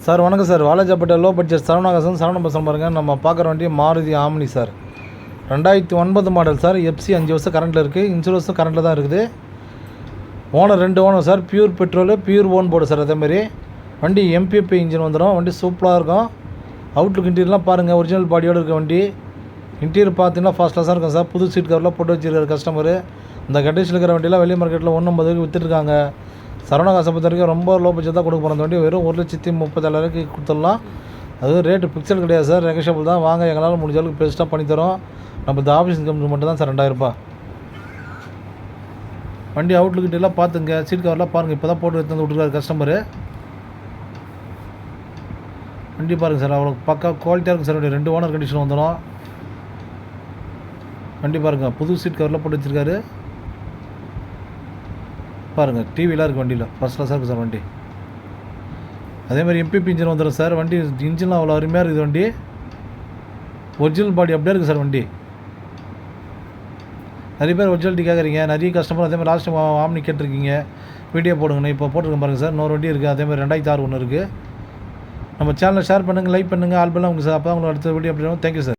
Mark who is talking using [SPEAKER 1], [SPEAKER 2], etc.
[SPEAKER 1] Sir வணக்கம் sir. Walajapet low budget சரவணாகாசன் பசங்க பாருங்கள். நம்ம பார்க்குற வண்டி Maruti omni sir. 2009 model sir. FC 5 வருஷம் கரண்ட்டில் இருக்குது. இன்சூரன்ஸும் கரண்ட்டில் தான் இருக்குது. Owner 2 owner sir. Pure petrol, pure own board sir. அதேமாதிரி வண்டி எம்பிஎஃப் இன்ஜின் வந்துடும். வண்டி சூப்பராக இருக்கும். அவுட்லுக் இன்டீரியர்லாம் பாருங்கள், ஒரிஜினல் பாடியோடு இருக்க வண்டி. இன்டீரியர் பார்த்தீங்கன்னா ஃபர்ஸ்ட் கிளாஸாக இருக்கும் சார். புது சீட் கவரில் போட்டு வச்சுருக்காரு கஸ்டமரு. இந்த கண்டிஷனில் இருக்கிற வண்டியெலாம் வெளி மார்க்கெட்டில் 1,50,000 விற்றுருக்காங்க. சரவணாகாசை பொறுத்த வரைக்கும் ரொம்ப லோ பட்ஜெட் தான் கொடுக்க போகிற வண்டி. வெறும் 1,37,000 கொடுத்துடலாம். அது ரேட்டு பிக்சல் கிடையாது சார், நெகோஷியபிள் தான். வாங்க, எங்களால் முடிஞ்ச அளவுக்கு பெஸ்ட்டாக பண்ணித்தரோம். நம்ம இந்த ஆஃபீஸ் இன்கம் மட்டும் தான் சார் 2,000 வண்டி அவுட்லுக்கிட்டெல்லாம் பார்த்துங்க. சீட் கவர்லாம் பாருங்கள், இப்போ தான் போட்டு எடுத்து விட்டுருக்காரு கஸ்டமரு. வண்டி பாருங்கள் சார், அவ்வளோ பக்கா குவாலிட்டியாக இருக்கும் சார். வண்டி 2 ஓனர் கண்டிஷன் வந்துடும். வண்டி பாருங்கள், புது சீட் கவரில் போட்டு வச்சுருக்காரு பாருங்கள். டிவிலாம் இருக்குது வண்டியில், ஃபஸ்ட் கிளாஸாக இருக்குது சார் வண்டி. அதேமாதிரி எம்பிபி இன்ஜின் வந்துடும் சார். வண்டி இன்ஜின்லாம் அவ்வளோ அருமையாக இருக்குது வண்டி. ஒரிஜினல் பாடி அப்படியே இருக்குது சார் வண்டி. நிறைய பேர் ஒரிஜினாலிட்டி கேட்குறீங்க, நிறைய கஸ்டமர் அதேமாதிரி லாஸ்ட் ஆம்னி கேட்டிருக்கீங்க. வீடியோ போடுங்கண்ணா, இப்போ போட்டிருக்கேன் பாருங்கள் சார். இன்னொரு வண்டி இருக்குது, அதேமாதிரி 2006 ஒன்று இருக்குது. நம்ம சேனலை ஷேர் பண்ணுங்கள், லைக் பண்ணுங்கள், ஆல்பெல்லாம் உங்களுக்கு சார். அப்போ தான் உங்களுக்கு அடுத்த வீடியோ அப்படி. Thank you sir.